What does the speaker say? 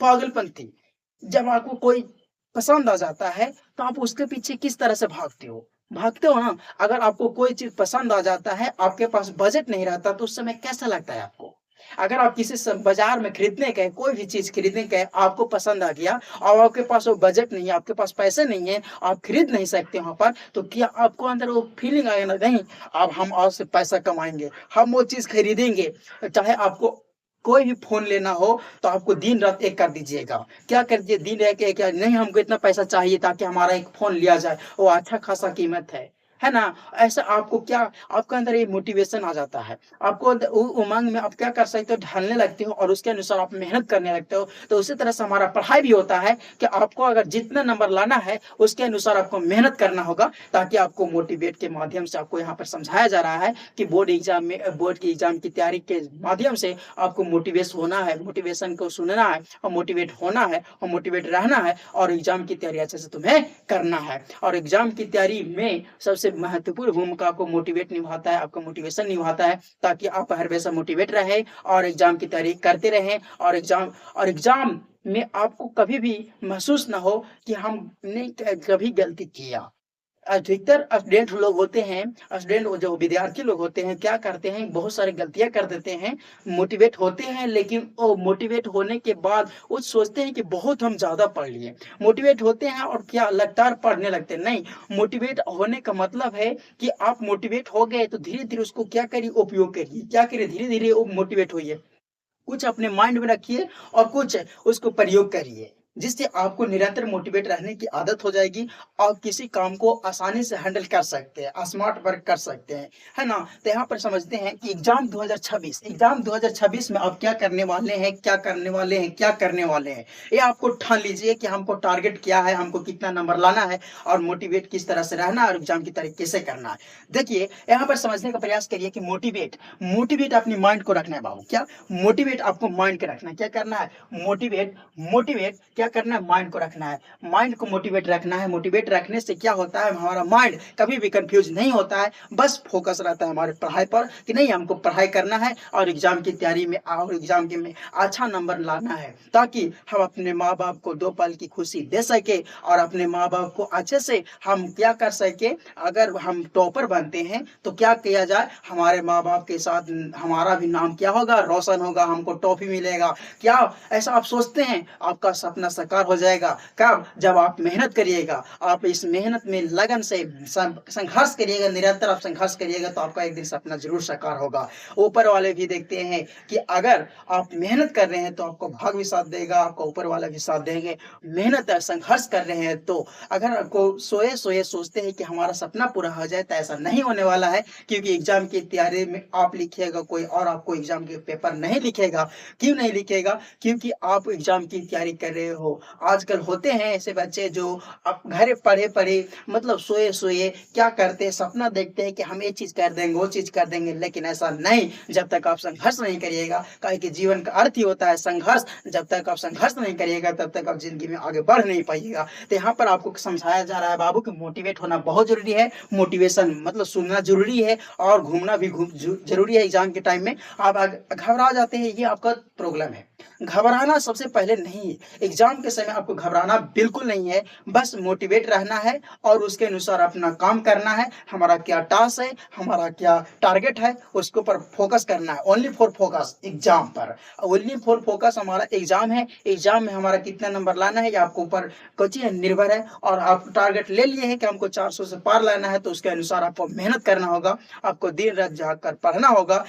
पागलपंती। जब आपको कोई पसंद आ जाता है, तो आप उसके पीछे किस तरह से भागते हो? भागते हो ना? अगर आपको कोई चीज़ पसंद आ जाता है, आपके पास बजट नहीं रहता, तो उस समय कैसा लगता है आपको? अगर आप किसी स बाज़ार में खरीदने गए, कोई भी चीज़ खरीदने गए, आपको पसंद आ गया और आपके पास वो बजट नहीं है, आपके पास पैसे नहीं है, आप खरीद नहीं सकते वहाँ पर, तो क्या आपको अंदर वो फीलिंग आएगा ना, नहीं, अब हम और से पैसा कमाएँगे, हम वो चीज़ खरीदेंगे। चाहे आपको कोई भी फ़ोन लेना हो, तो आपको दिन-रात एक कर दीजिएगा। क्या कर दिए दिन रह के क्या नहीं हमको इतना पैसा चाहिए ताकि हमारा एक फ़ोन लिया जाए, वो अच्छा खासा कीमत है ना? ऐसा आपको क्या आपके अंदर ये मोटिवेशन आ जाता है। आपको उ उमंग में आप क्या कर सकते हो ढलने लगते हो और उसके अनुसार आप मेहनत करने लगते हो। तो उसी तरह से हमारा पढ़ाई भी होता है कि आपको अगर जितना नंबर लाना है, उसके अनुसार आपको मेहनत करना होगा ताकि आपको मोटिवेट के माध्यम से आपको यहाँ पर समझाया जा रहा है कि बोर्ड की एग्ज़ाम की तैयारी के माध्यम से आपको मोटिवेश होना है, मोटिवेशन को सुनना है और मोटिवेट होना है और मोटिवेट रहना है और एग्ज़ाम की तैयारी अच्छे से तुम्हें करना है। और एग्ज़ाम की तैयारी में सबसे महत्वपूर्ण भूमिका आपको मोटिवेट निभाता है, आपका मोटिवेशन निभाता है ताकि आप हर हमेशा मोटिवेट रहें और एग्ज़ाम की तैयारी करते रहें और एग्ज़ाम में आपको कभी भी महसूस ना हो कि हमने कभी गलती किया। अधिकतर स्टूडेंट लोग होते हैं, स्टूडेंट वो जो विद्यार्थी लोग होते हैं, क्या करते हैं, बहुत सारी गलतियाँ कर देते हैं, मोटिवेट होते हैं, लेकिन वो मोटिवेट होने के बाद वो सोचते हैं कि बहुत हम ज़्यादा पढ़ लिए। मोटिवेट होते हैं और क्या लगातार पढ़ने लगते हैं, नहीं, मोटिवेट होने का मतलब है कि आप मोटिवेट हो गए, तो धीरे-धीरे उसको क्या करिए, उपयोग करिए। क्या करिए, धीरे-धीरे वो मोटिवेट होइए। कुछ अपने माइंड में रखिए और कुछ उसको प्रयोग करिए, जिससे आपको निरंतर मोटिवेट रहने की आदत हो जाएगी और किसी काम को आसानी से हैंडल कर सकते हैं, स्मार्ट वर्क कर सकते हैं, है ना? तो यहाँ पर समझते हैं कि एग्ज़ाम 2026 में आप क्या करने वाले हैं, क्या करने वाले हैं, क्या करने वाले हैं? ये आपको ठान लीजिए कि हमको टारगेट क्या है, हमको कितना नंबर लाना है और मोटिवेट किस तरह से रहना है और एग्ज़ाम की तैयारी कैसे करना है। देखिए, यहाँ पर समझने का प्रयास करिए कि मोटिवेट अपनी माइंड को रखना है बाबू, क्या? मोटिवेट आपको माइंड को रखना है, क्या करना है? मोटिवेट मोटिवेट क्या करना है? माइंड को रखना है। माइंड को मोटिवेट रखना है, मोटिवेट रखने से क्या होता है हमारा माइंड कभी भी कन्फ्यूज़ नहीं होता है, बस फ़ोकस रहता है हमारे पढ़ाई पर कि नहीं हमको पढ़ाई करना है और एग्ज़ाम की तैयारी में और एग्ज़ाम के में अच्छा नंबर लाना है, ताकि हम अपने माँ-बाप को 2 पल की खुशी दे सकें और अपने माँ-बाप को अच्छे से हम क्या कर सकें, अगर हम टॉपर बनते हैं, तो क्या किया जाए, हमारे माँ-बाप के साथ हमारा भी नाम क्या होगा, रोशन होगा, हमको टॉफ़ी मिलेगा। क्या ऐसा आप सोचते हैं? आपका सपना साकार हो जाएगा। कब? जब आप मेहनत करिएगा। आप इस मेहनत में लगन से संघर्ष करिएगा, निरंतर आप संघर्ष करिएगा, तो आपका एक दिन सपना ज़रूर साकार होगा। ऊपर वाले भी देखते हैं कि अगर आप मेहनत कर रहे हैं, तो आपको भाग भी साथ देगा, आपका ऊपर वाला भी साथ देंगे। मेहनत है, संघर्ष कर रहे हैं, तो अगर आपको सोए-सोए सोचते हैं कि हमारा सपना पूरा हो जाए, तो ऐसा नहीं होने वाला है, क्योंकि एग्ज़ाम की तैयारी में आप लिखिएगा, कोई और आपको एग्ज़ाम के पेपर नहीं लिखेगा। क्यों नहीं लिखेगा? क्योंकि आप एग्ज़ाम की तैयारी कर रहे हो। आजकल होते हैं ऐसे बच्चे जो अब घर पढ़े-पढ़े मतलब सोए-सोए क्या करते हैं, सपना देखते हैं कि हम ये चीज़ कर देंगे, वो चीज़ कर देंगे, लेकिन ऐसा नहीं, जब तक आप संघर्ष नहीं करिएगा, काहे कि जीवन का अर्थ ही होता है संघर्ष। जब तक आप संघर्ष नहीं करिएगा, तब तक आप ज़िंदगी में आगे बढ़ नहीं पाइएगा। तो यहाँ पर आपको समझाया जा रहा है बाबू कि मोटिवेट होना बहुत ज़रूरी है, मोटिवेशन मतलब सुनना ज़रूरी है और घूमना भी ज़रूरी है एग्ज़ाम के टाइम में। आप घबरा जाते हैं, ये आपका प्रॉब्लम है। घबराना सबसे पहले नहीं है, एग्ज़ाम के समय आपको घबराना बिल्कुल नहीं है, बस मोटिवेट रहना है और उसके अनुसार अपना काम करना है। हमारा क्या टास्क है, हमारा क्या टारगेट है, उसके ऊपर फ़ोकस करना है, ओनली फॉर फ़ोकस एग्ज़ाम पर। ओनली फॉर फ़ोकस हमारा एग्ज़ाम है, एग्ज़ाम में हमारा कितना नंबर लाना है, ये आपके ऊपर कोची है निर्भर है और आप टारगेट ले लिए हैं कि हमको 400 से पार लाना है, तो उसके अनुसार आपको मेहनत करना होगा, आपको दिन-रात जाग कर पढ़ना होगा।